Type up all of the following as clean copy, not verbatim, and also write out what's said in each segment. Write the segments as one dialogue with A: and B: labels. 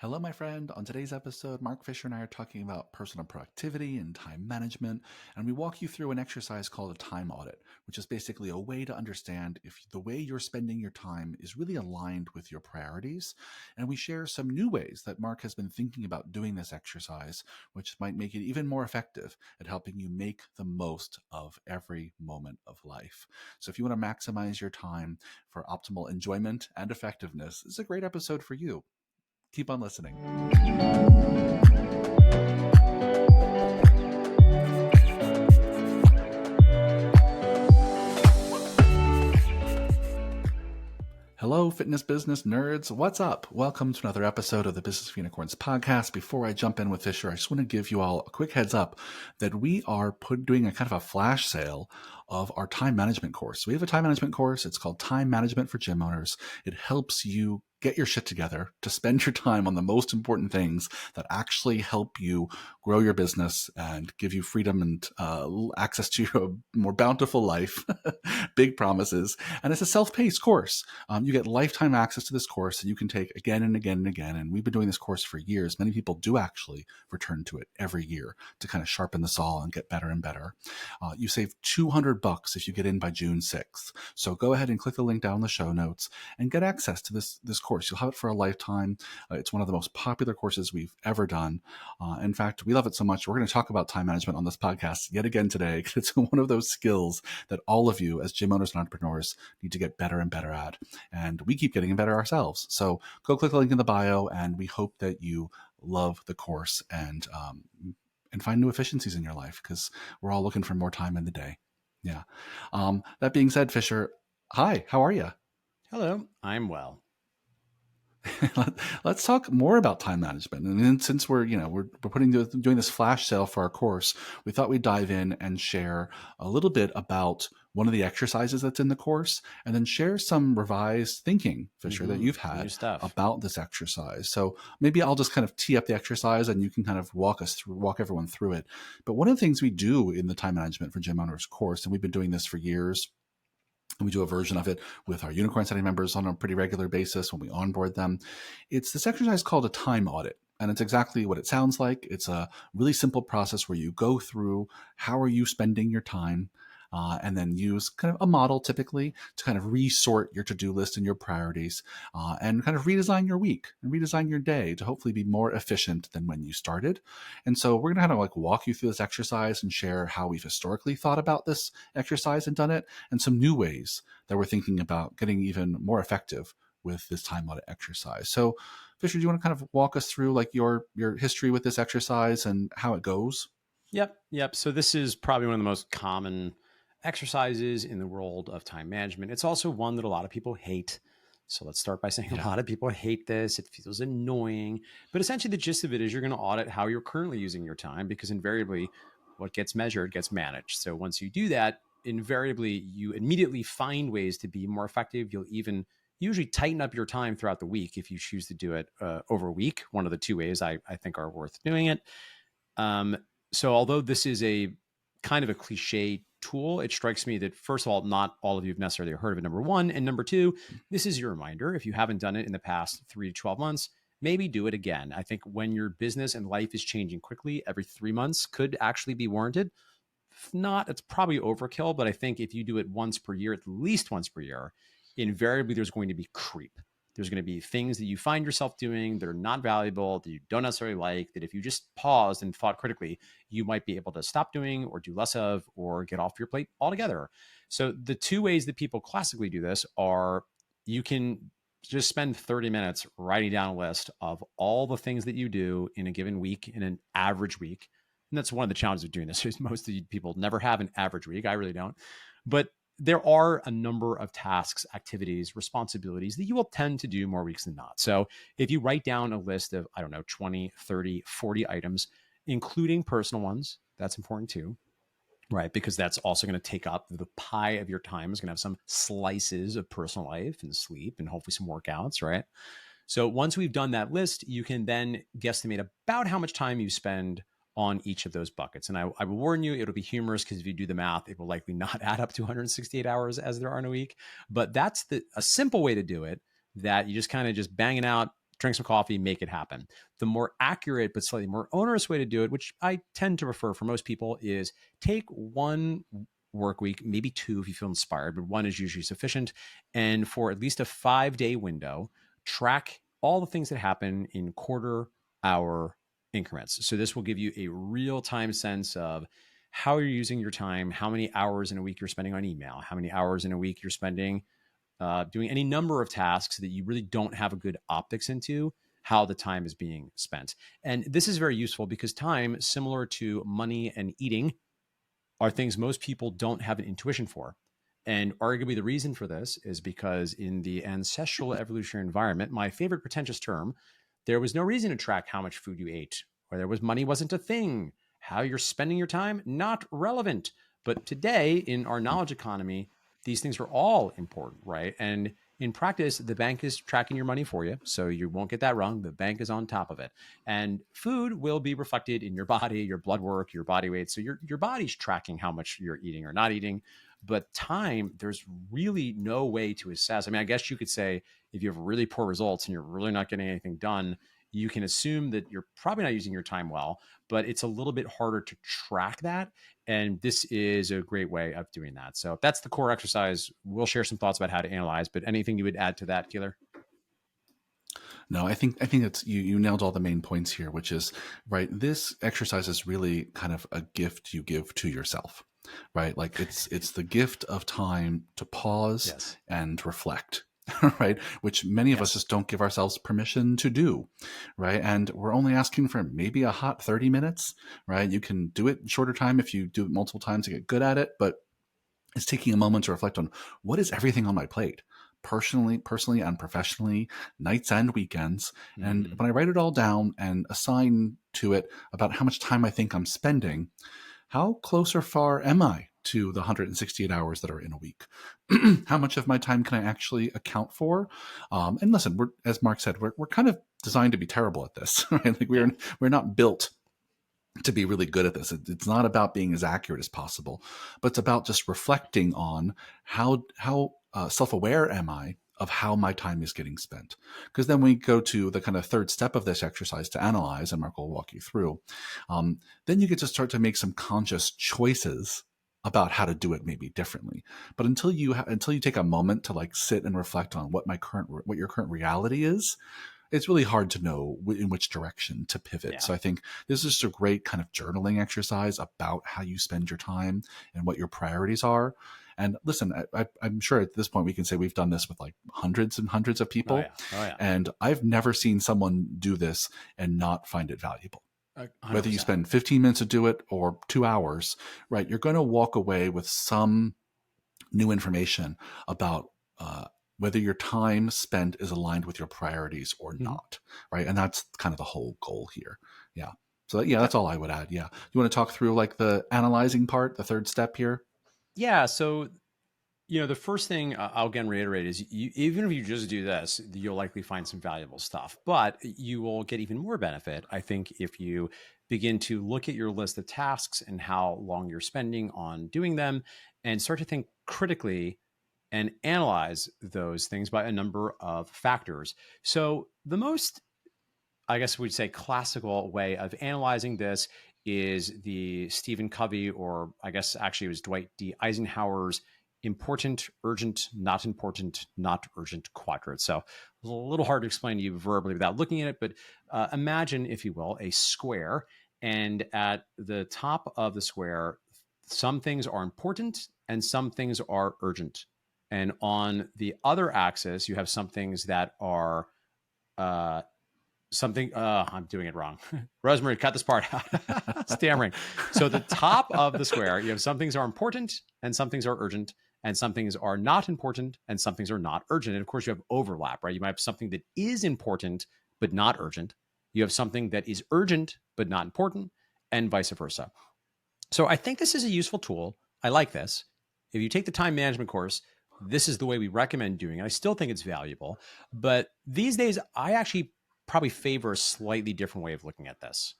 A: Hello, my friend. On today's episode, Mark Fisher and I are talking about personal productivity and time management, and we walk you through an exercise called a time audit, which is basically a way to understand if the way you're spending your time is really aligned with your priorities. And we share some new ways that Mark has been thinking about doing this exercise, which might make it even more effective at helping you make the most of every moment of life. So if you want to maximize your time for optimal enjoyment and effectiveness, this is a great episode for you. Keep on listening. Hello, fitness business nerds. What's up? Welcome to another episode of the Business of Unicorns podcast. Before I jump in with Fisher, I just want to give you all a quick heads up that we are doing a kind of a flash sale of our time management course. We have a time management course. It's called Time Management for Gym Owners. It helps you get your shit together to spend your time on the most important things that actually help you grow your business and give you freedom and access to your more bountiful life. Big promises. And it's a self-paced course. You get lifetime access to this course that you can take again and again and again. And we've been doing this course for years. Many people do actually return to it every year to kind of sharpen the saw and get better and better. You save $200 if you get in by June 6th. So go ahead and click the link down in the show notes and get access to this course. You'll have it for a lifetime. It's one of the most popular courses we've ever done. In fact, we love it so much. We're going to talk about time management on this podcast yet again today, because it's one of those skills that all of you as gym owners and entrepreneurs need to get better and better at. And we keep getting better ourselves. So go click the link in the bio, and we hope that you love the course and find new efficiencies in your life, because we're all looking for more time in the day. Yeah. That being said, Fisher, hi, how are you?
B: Hello, I'm well.
A: Let's talk more about time management. And then since we're doing this flash sale for our course, we thought we'd dive in and share a little bit about one of the exercises that's in the course, and then share some revised thinking, Fisher, that you've had about this exercise. So maybe I'll just kind of tee up the exercise and you can kind of walk everyone through it. But one of the things we do in the time management for gym owners course, and we've been doing this for years, and we do a version of it with our Unicorn Study members on a pretty regular basis when we onboard them. It's this exercise called a time audit. And it's exactly what it sounds like. It's a really simple process where you go through how are you spending your time, and then use kind of a model typically to kind of resort your to-do list and your priorities, and kind of redesign your week and redesign your day to hopefully be more efficient than when you started. And so we're going to kind of like walk you through this exercise and share how we've historically thought about this exercise and done it, and some new ways that we're thinking about getting even more effective with this time audit exercise. So Fisher, do you want to kind of walk us through like your history with this exercise and how it goes?
B: Yep. So this is probably one of the most common exercises in the world of time management. It's also one that a lot of people hate. So let's start by saying a lot of people hate this. It feels annoying, but essentially the gist of it is you're going to audit how you're currently using your time, because invariably what gets measured gets managed. So once you do that, invariably you immediately find ways to be more effective. You'll even usually tighten up your time throughout the week if you choose to do it over a week. One of the two ways I think are worth doing it. So although this is a kind of a cliche tool, it strikes me that, first of all, not all of you have necessarily heard of it, number one. And number two, this is your reminder. If you haven't done it in the past 3 to 12 months, maybe do it again. I think when your business and life is changing quickly, every 3 months could actually be warranted. If not, it's probably overkill. But I think if you do it once per year, at least once per year, invariably there's going to be creep. There's going to be things that you find yourself doing that are not valuable, that you don't necessarily like, that if you just paused and thought critically, you might be able to stop doing or do less of or get off your plate altogether. So the two ways that people classically do this are you can just spend 30 minutes writing down a list of all the things that you do in a given week, in an average week. And that's one of the challenges of doing this is most of you people never have an average week. I really don't. But there are a number of tasks, activities, responsibilities that you will tend to do more weeks than not. So if you write down a list of, 20, 30, 40 items, including personal ones, that's important too, right? Because that's also going to take up the pie of your time. Is going to have some slices of personal life and sleep and hopefully some workouts, right? So once we've done that list, you can then guesstimate about how much time you spend on each of those buckets. And I will warn you, it'll be humorous because if you do the math, it will likely not add up to 168 hours as there are in a week. But that's a simple way to do it, that you just kind of just bang it out, drink some coffee, make it happen. The more accurate but slightly more onerous way to do it, which I tend to prefer for most people, is take one work week, maybe two if you feel inspired, but one is usually sufficient. And for at least a 5-day window, track all the things that happen in quarter hour increments. So this will give you a real-time sense of how you're using your time, how many hours in a week you're spending on email, how many hours in a week you're spending doing any number of tasks that you really don't have a good optics into how the time is being spent. And this is very useful because time, similar to money and eating, are things most people don't have an intuition for. And arguably the reason for this is because in the ancestral evolutionary environment, my favorite pretentious term, there was no reason to track how much food you ate, or there was money wasn't a thing. How you're spending your time, not relevant. But today in our knowledge economy, these things are all important, right? And in practice, the bank is tracking your money for you. So you won't get that wrong. The bank is on top of it. And food will be reflected in your body, your blood work, your body weight. So your body's tracking how much you're eating or not eating. But time, there's really no way to assess. I mean, I guess you could say if you have really poor results and you're really not getting anything done, you can assume that you're probably not using your time well, but it's a little bit harder to track that. And this is a great way of doing that. So that's the core exercise. We'll share some thoughts about how to analyze, but anything you would add to that, Keeler?
A: No, I think it's you nailed all the main points here, which is right. This exercise is really kind of a gift you give to yourself, right? Like it's the gift of time to pause
B: Yes.
A: and reflect, right? Which many of us just don't give ourselves permission to do, right? And we're only asking for maybe a hot 30 minutes, right? You can do it in shorter time if you do it multiple times to get good at it, but it's taking a moment to reflect on what is everything on my plate, personally and professionally, nights and weekends. And when I write it all down and assign to it about how much time I think I'm spending, how close or far am I to the 168 hours that are in a week? How much of my time can I actually account for? And listen, as Mark said, we're kind of designed to be terrible at this, right? Like we're not built to be really good at this. It's not about being as accurate as possible, but it's about just reflecting on how self-aware am I of how my time is getting spent. Because then we go to the kind of third step of this exercise to analyze, and Mark will walk you through. Then you get to start to make some conscious choices about how to do it maybe differently. But until you take a moment to like sit and reflect on what your current reality is, it's really hard to know in which direction to pivot.
B: Yeah.
A: So I think this is just a great kind of journaling exercise about how you spend your time and what your priorities are. And listen, I'm sure at this point we can say we've done this with like hundreds and hundreds of people.
B: Oh, yeah.
A: And I've never seen someone do this and not find it valuable.
B: 100%.
A: Whether you spend 15 minutes to do it or 2 hours, right? You're going to walk away with some new information about whether your time spent is aligned with your priorities or not, right? And that's kind of the whole goal here. Yeah. So yeah, that's all I would add. Yeah. You want to talk through like the analyzing part, the third step here?
B: Yeah. So, the first thing I'll again reiterate is even if you just do this, you'll likely find some valuable stuff, but you will get even more benefit, I think, if you begin to look at your list of tasks and how long you're spending on doing them and start to think critically and analyze those things by a number of factors. So the most, I guess we'd say, classical way of analyzing this is the Stephen Covey, or I guess actually it was Dwight D. Eisenhower's important, urgent, not important, not urgent quadrant. So it's a little hard to explain to you verbally without looking at it, but imagine, if you will, a square. And at the top of the square, some things are important and some things are urgent. And on the other axis, you have some things that are I'm doing it wrong. Rosemary, cut this part out. Stammering. So the top of the square, you have some things are important and some things are urgent, and some things are not important and some things are not urgent. And of course, you have overlap, right? You might have something that is important but not urgent. You have something that is urgent but not important, and vice versa. So I think this is a useful tool. I like this. If you take the time management course, this is the way we recommend doing it. I still think it's valuable, but these days I actually probably favor a slightly different way of looking at this.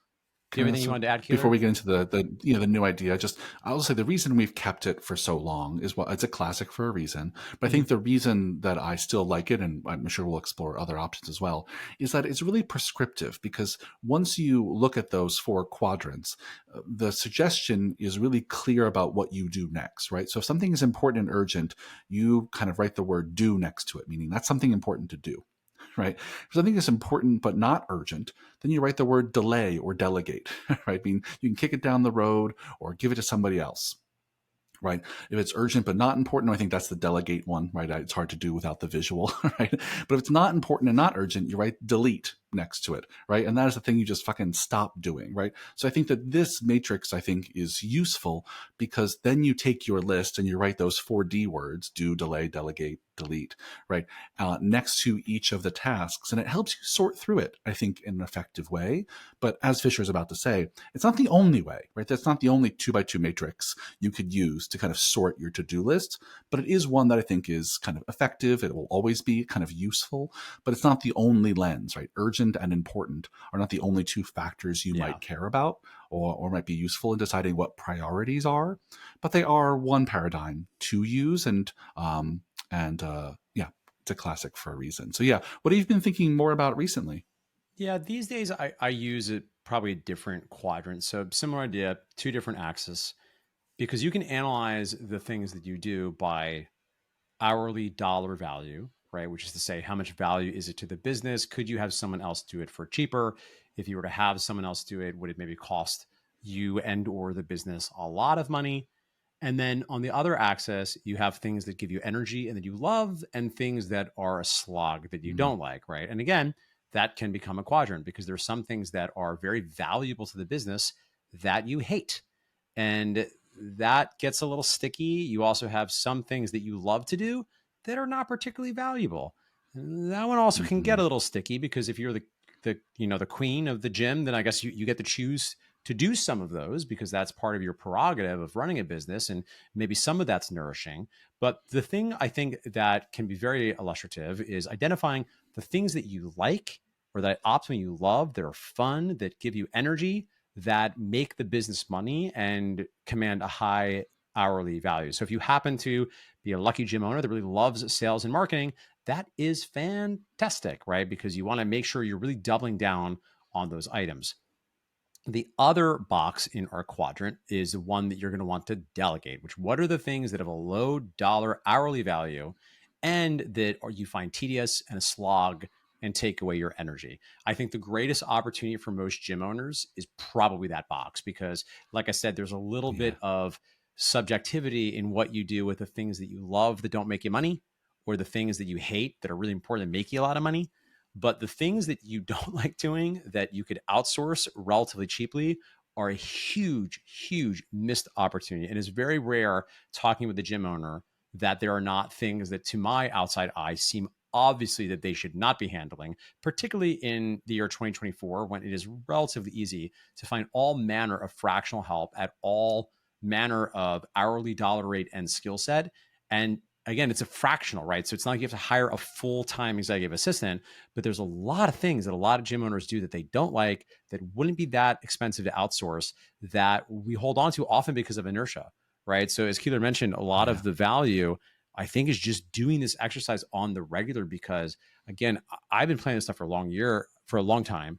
B: Do you have
A: Can I,
B: anything you
A: so
B: wanted to add,
A: before
B: Keeler?
A: we get into the new idea, just I'll say the reason we've kept it for so long is it's a classic for a reason. But I
B: Mm-hmm.
A: think the reason that I still like it, and I'm sure we'll explore other options as well, is that it's really prescriptive because once you look at those four quadrants, the suggestion is really clear about what you do next, right? So if something is important and urgent, you kind of write the word do next to it, meaning that's something important to do. Right. If something is important but not urgent, then you write the word delay or delegate, right? I mean, you can kick it down the road or give it to somebody else. Right. If it's urgent but not important, I think that's the delegate one, right? It's hard to do without the visual, right? But if it's not important and not urgent, you write delete next to it, right? And that is the thing you just fucking stop doing, right? So I think that this matrix, I think, is useful because then you take your list and you write those 4D words, do, delay, delegate, delete, right? Next to each of the tasks. And it helps you sort through it, I think, in an effective way. But as Fisher is about to say, it's not the only way, right? That's not the only 2x2 matrix you could use to kind of sort your to-do list, but it is one that I think is kind of effective. It will always be kind of useful, but it's not the only lens, right? Urgent and important are not the only two factors you
B: Yeah.
A: might care about or might be useful in deciding what priorities are, but they are one paradigm to use yeah, it's a classic for a reason. So yeah, what have you been thinking more about recently?
B: Yeah, these days I use it probably a different quadrant. So similar idea, two different axes, because you can analyze the things that you do by hourly dollar value, right? Which is to say, how much value is it to the business? Could you have someone else do it for cheaper? If you were to have someone else do it, would it maybe cost you and or the business a lot of money? And then on the other axis, you have things that give you energy and that you love, and things that are a slog that you
A: Mm,
B: don't like, right? And again, that can become a quadrant because there's some things that are very valuable to the business that you hate. And that gets a little sticky. You also have some things that you love to do that are not particularly valuable. That one also can get a
A: mhm.
B: little sticky because if you're the queen of the gym, then I guess you get to choose to do some of those because that's part of your prerogative of running a business, and maybe some of that's nourishing. But the thing I think that can be very illustrative is identifying the things that you like or that optimally you love, that are fun, that give you energy, that make the business money and command a high hourly value. So if you happen to be a lucky gym owner that really loves sales and marketing, that is fantastic, right? Because you want to make sure you're really doubling down on those items. The other box in our quadrant is the one that you're going to want to delegate, which what are the things that have a low dollar hourly value and that you find tedious and a slog and take away your energy. I think the greatest opportunity for most gym owners is probably that box because, like I said, there's a little
A: Yeah.
B: bit of subjectivity in what you do with the things that you love that don't make you money or the things that you hate that are really important that make you a lot of money. But the things that you don't like doing that you could outsource relatively cheaply are a huge, huge missed opportunity. And it's very rare talking with the gym owner that there are not things that to my outside eye seem obviously that they should not be handling, particularly in the year 2024 when it is relatively easy to find all manner of fractional help at all manner of hourly dollar rate and skill set. And again, it's a fractional, right? So it's not like you have to hire a full-time executive assistant, but there's a lot of things that a lot of gym owners do that they don't like that wouldn't be that expensive to outsource that we hold on to often because of inertia, right? So as Keeler mentioned, a lot
A: Yeah.
B: of the value I think is just doing this exercise on the regular because again, I've been playing this stuff for a long time.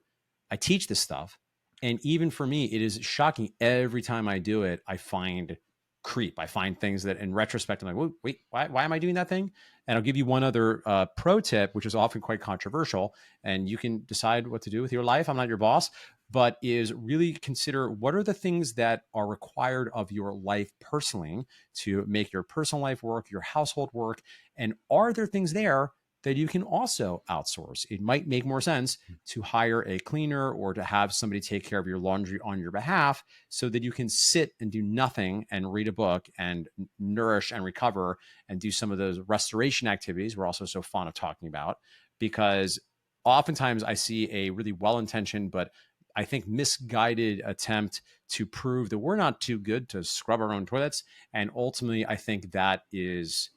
B: I teach this stuff. And even for me, it is shocking every time I do it, I find creep. I find things that in retrospect, I'm like, wait, why am I doing that thing? And I'll give you one other pro tip, which is often quite controversial, and you can decide what to do with your life. I'm not your boss, but is really consider what are the things that are required of your life personally to make your personal life work, your household work, and are there things there that you can also outsource? It might make more sense to hire a cleaner or to have somebody take care of your laundry on your behalf so that you can sit and do nothing and read a book and nourish and recover and do some of those restoration activities we're also so fond of talking about. Because oftentimes I see a really well-intentioned, but I think misguided attempt to prove that we're not too good to scrub our own toilets. And ultimately, I think that is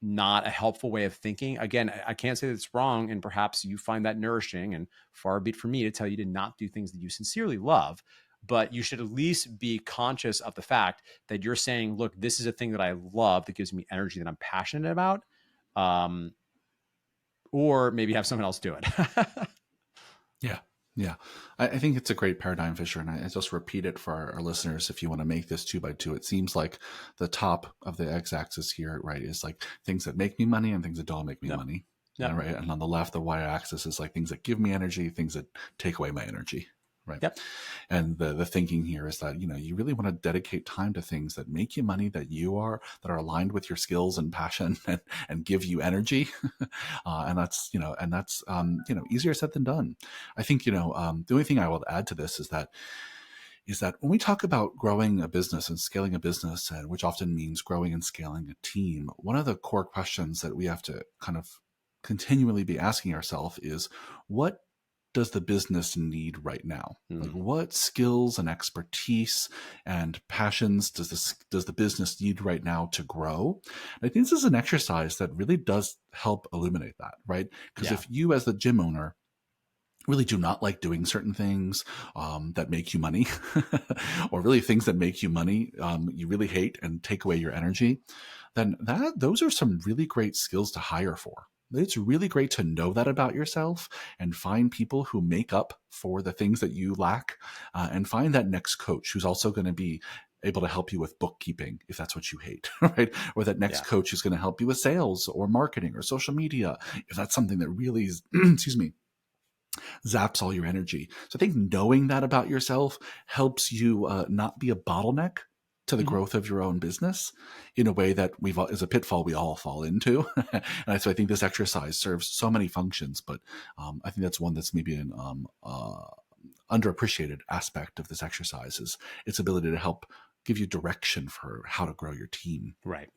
B: not a helpful way of thinking. Again, I can't say that it's wrong, and perhaps you find that nourishing, and far be it from me to tell you to not do things that you sincerely love, but you should at least be conscious of the fact that you're saying, look, this is a thing that I love that gives me energy that I'm passionate about. Or maybe have someone else do it.
A: Yeah. Yeah. I think it's a great paradigm, Fisher. And I just repeat it for our listeners. If you want to make this 2x2, it seems like the top of the x-axis here, right, is like things that make me money and things that don't make me money.
B: Yep.
A: Right. And on the left, the y-axis is like things that give me energy, things that take away my energy. Right.
B: Yep.
A: And the thinking here is that, you really want to dedicate time to things that make you money, that are aligned with your skills and passion and give you energy. And that's easier said than done. I think, the only thing I will add to this is that when we talk about growing a business and scaling a business, and which often means growing and scaling a team, one of the core questions that we have to kind of continually be asking ourselves is, what does the business need right now? Like, what skills and expertise and passions does the business need right now to grow? And I think this is an exercise that really does help illuminate that, right? Because if you, as the gym owner, really do not like doing certain things that make you money, or really things that make you money you really hate and take away your energy, then those are some really great skills to hire for. It's really great to know that about yourself and find people who make up for the things that you lack, and find that next coach who's also going to be able to help you with bookkeeping if that's what you hate, right? Or that next coach is going to help you with sales or marketing or social media if that's something that really is, excuse me, zaps all your energy. So I think knowing that about yourself helps you not be a bottleneck to the growth of your own business in a way that is a pitfall we all fall into. And so I think this exercise serves so many functions, but I think that's one that's maybe an underappreciated aspect of this exercise is its ability to help give you direction for how to grow your team.
B: Right.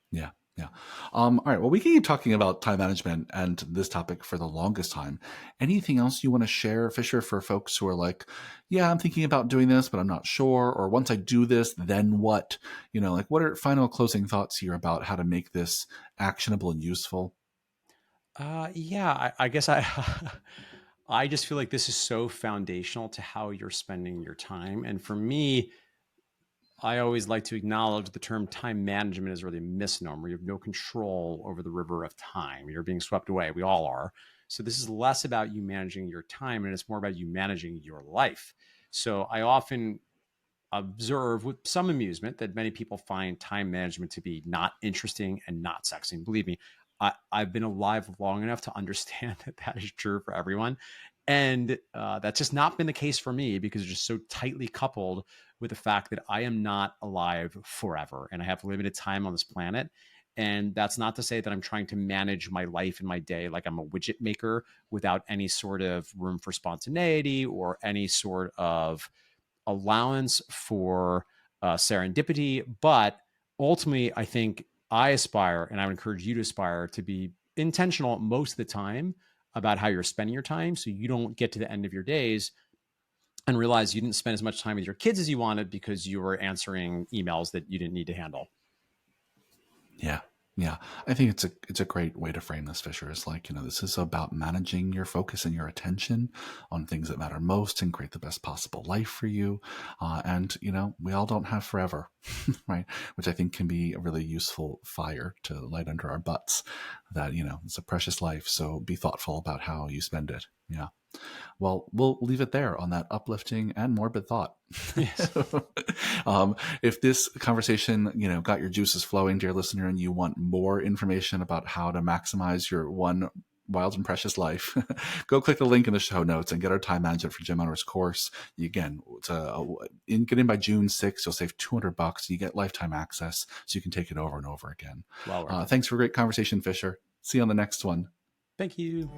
A: Yeah. Yeah. All right. Well, we can keep talking about time management and this topic for the longest time. Anything else you want to share, Fisher, for folks who are like, yeah, I'm thinking about doing this, but I'm not sure. Or once I do this, then what? Like, what are final closing thoughts here about how to make this actionable and useful?
B: I guess I just feel like this is so foundational to how you're spending your time. And for me, I always like to acknowledge the term time management is really a misnomer. You have no control over the river of time. You're being swept away. We all are. So this is less about you managing your time, and it's more about you managing your life. So I often observe with some amusement that many people find time management to be not interesting and not sexy. And believe me, I've been alive long enough to understand that that is true for everyone. And that's just not been the case for me because it's just so tightly coupled with the fact that I am not alive forever and I have limited time on this planet. And that's not to say that I'm trying to manage my life and my day like I'm a widget maker without any sort of room for spontaneity or any sort of allowance for serendipity. But ultimately, I think I aspire, and I would encourage you to aspire to be intentional most of the time about how you're spending your time so you don't get to the end of your days and realize you didn't spend as much time with your kids as you wanted because you were answering emails that you didn't need to handle.
A: Yeah. Yeah. I think it's a great way to frame this, Fisher. Is like, this is about managing your focus and your attention on things that matter most and create the best possible life for you. And we all don't have forever, right? Which I think can be a really useful fire to light under our butts that, it's a precious life. So be thoughtful about how you spend it. Yeah. Well, we'll leave it there on that uplifting and morbid thought.
B: Yes.
A: If this conversation, got your juices flowing, dear listener, and you want more information about how to maximize your one wild and precious life, go click the link in the show notes and get our time management for gym owners course. Again, get in by June 6th, you'll save $200. You get lifetime access so you can take it over and over again.
B: Well,
A: thanks for a great conversation, Fisher. See you on the next one.
B: Thank you.